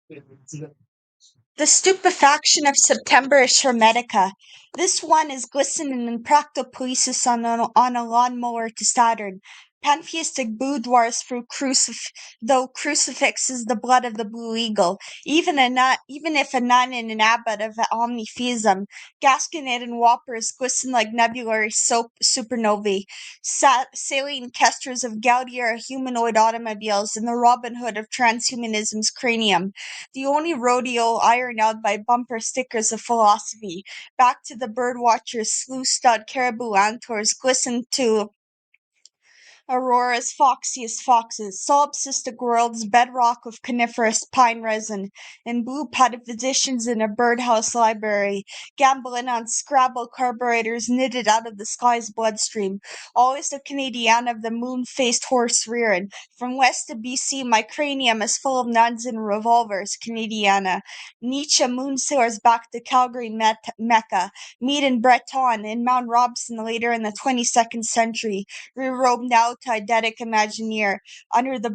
The Stupefaction of Septemberish Hermetica. This one is glistening in practopoesis on a lawnmower to Saturn. Pantheistic boudoirs though crucifix is the blood of the blue eagle. Even if a nun and an abbot of omnitheism, gasconade and whoppers glisten like nebulary supernovae, saline kesters of Gaudier humanoid automobiles, and the Robin Hood of transhumanism's cranium. The only rodeo ironed out by bumper stickers of philosophy. Back to the birdwatchers, slew-stud caribou antlers glisten to Aurora's foxiest foxes, solipsistic world's bedrock of coniferous pine resin, and blue physicians in a birdhouse library, gambling on Scrabble carburetors knitted out of the sky's bloodstream. Always the Canadian of the moon-faced horse rearing. From west to BC, my cranium is full of nuns and revolvers, Canadiana. Nietzsche moon sailors back to Calgary Mecca. Meet in Breton and Mount Robson later in the 22nd century. Rewrote now to eidetic Imagineer, under the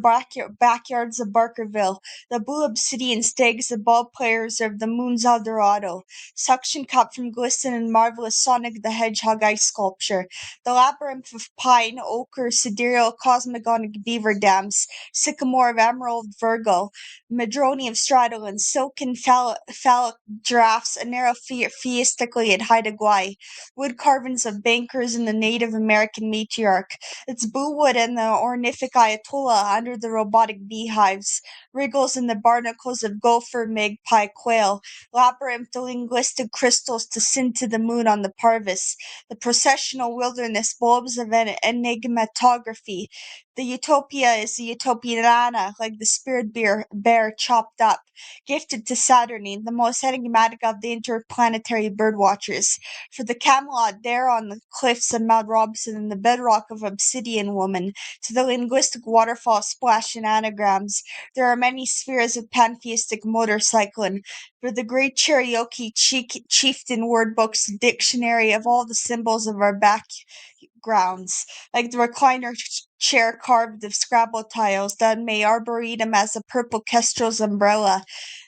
backyards of Barkerville, the blue obsidian stakes the ball players of the moon's Eldorado, suction cup from glisten and marvelous Sonic the Hedgehog ice sculpture, the labyrinth of pine, ochre, sidereal, cosmogonic beaver dams, sycamore of emerald Virgo, madrone of stradolin, silken phallic giraffes, a narrow theistically at Haida Gwaii, wood carvings of bankers and the Native American matriarch, its bluewood and the ornithic Ayatollah under the robotic beehives, wriggles in the barnacles of gopher, magpie, quail, labyrinth of linguistic crystals to send to the moon on the parvis, the processional wilderness bulbs of an enigmatography. The utopia is the utopiana, like the spirit bear chopped up, gifted to Saturnine, the most enigmatic of the interplanetary birdwatchers. For the Camelot there on the cliffs of Mount Robson and the bedrock of Obsidian Woman, to the linguistic waterfall splash in anagrams, there are many spheres of pantheistic motorcycling. For the great Cherokee chieftain word book's dictionary of all the symbols of our backgrounds, like the recliner chair carved of Scrabble tiles, that may arboretum as a purple kestrel's umbrella,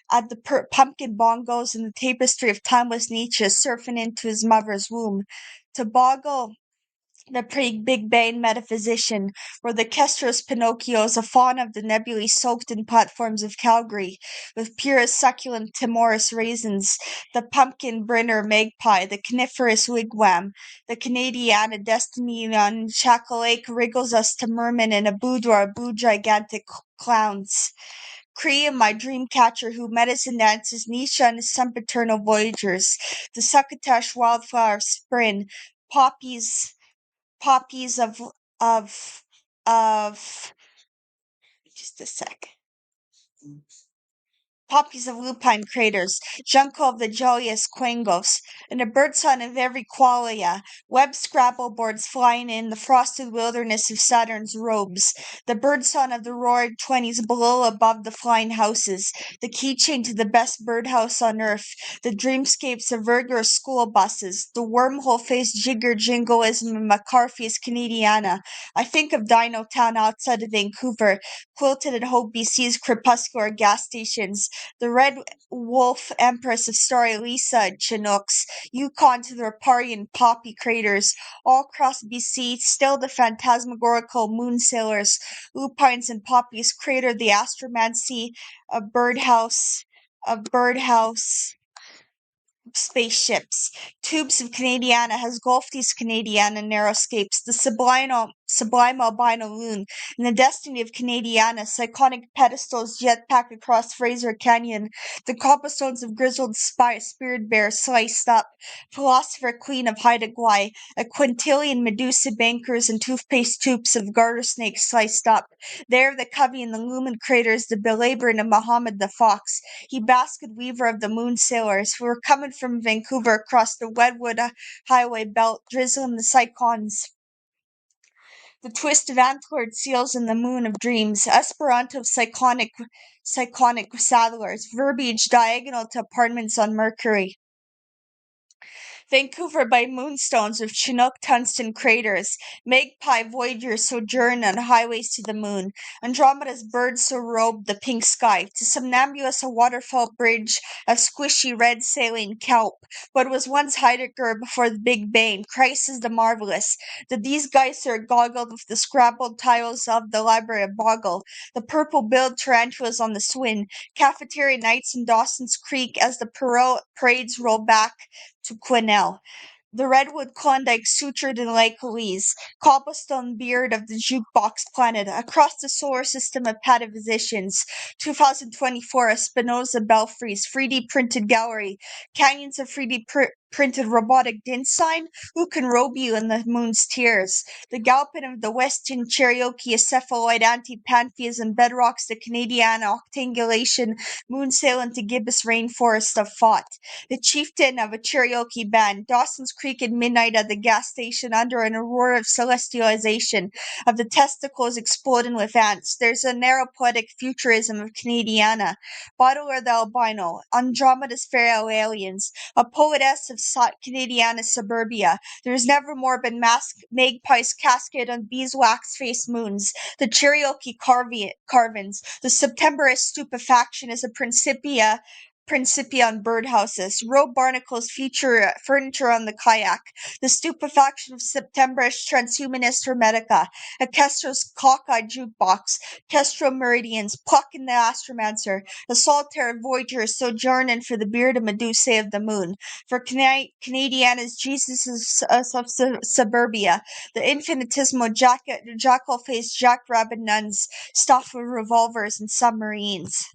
at the pumpkin bongos and the tapestry of timeless Nietzsche surfing into his mother's womb. To boggle the Big Bang metaphysician, where the kestrel's Pinocchio is a faun of the nebulae soaked in platforms of Calgary, with purest succulent timorous raisins, the pumpkin brinner magpie, the coniferous wigwam, the Canadiana destiny on Chaco Lake wriggles us to merman in a boudoir, blue gigantic clowns. Cree and my dream catcher who medicine dances Nietzsche and his sempiternal voyagers, the succotash wildflower spring, poppies poppies of of just a sec. Poppies of lupine craters, junco of the jolliest quangos, and a birdsong of every qualia, webbed scrabble boards flying in the frosted wilderness of Saturn's robes, the birdsong of the roaring 20s below above the flying houses, the keychain to the best birdhouse on earth, the dreamscapes of rigorous school buses, the wormhole-faced jigger-jingoism of McCarthy's Canadiana. I think of Dino Town outside of Vancouver, quilted at Hope BC's crepuscular gas stations, the Red Wolf Empress of Story Lisa Chinooks, Yukon to the Riparian poppy craters, all across BC, still the phantasmagorical moon sailors, lupines and poppies crater the astromancy of birdhouse spaceships. Tubes of Canadiana has gulfed these Canadiana narrowscapes, the sublime albino moon, and the destiny of Canadiana, cyclonic pedestals jetpack across Fraser Canyon, the cobblestones of grizzled spirit bear sliced up, philosopher queen of Haida Gwaii, a quintillion Medusa bankers and toothpaste tubes of garter snakes sliced up. There the covey and the lumen craters, the belaboring of Muhammad the Fox, he basket weaver of the moon sailors, who were coming from Vancouver across the Wedwood highway belt, drizzling the cyclones, the twist of antlered seals in the moon of dreams, Esperanto of cyclonic saddlers, verbiage diagonal to apartments on Mercury. Vancouver by moonstones with Chinook tungsten craters. Magpie voyagers sojourn on highways to the moon. Andromeda's birds so robe the pink sky. To Somnambulus a waterfall bridge of squishy red saline kelp. What was once Heidegger before the Big Bang. Christ is the marvelous. The these guys are goggled with the scrabbled tiles of the Library of Boggle. The purple-billed tarantulas on the Swin. Cafeteria nights in Dawson's Creek as the parades roll back to Quesnel. The redwood Klondike sutured in Lake Louise, cobblestone beard of the jukebox planet, across the solar system of patavisicians, 2024 a Spinoza Belfries, 3D printed gallery, canyons of 3D printed robotic din sign, who can robe you in the moon's tears? The Galpin of the Western Cherokee, a cephaloid anti-pantheism bedrocks the Canadian octangulation moon sail into gibbous rainforest of thought. The chieftain of a Cherokee band, Dawson's Creek at midnight at the gas station under an aurora of celestialization, of the testicles exploding with ants. There's a narrow poetic futurism of Canadiana, Baudelaire the albino, Andromeda's fair aliens, a poetess of Canadiana suburbia. There's never more been magpies cascade on beeswax-faced moons, the Cherokee carvings, the Septemberish stupefaction is a Principia on birdhouses, row barnacles feature furniture on the kayak, the stupefaction of Septemberish transhumanist Hermetica, a Kestrel's cockeyed jukebox, Kestrel meridians, Puck in the astromancer, a solitary voyager sojourning for the beard of Medusa of the moon, for Canadiana's Jesus of suburbia, the infinitesimal jackal-faced jackrabbit nuns stuffed with revolvers and submarines.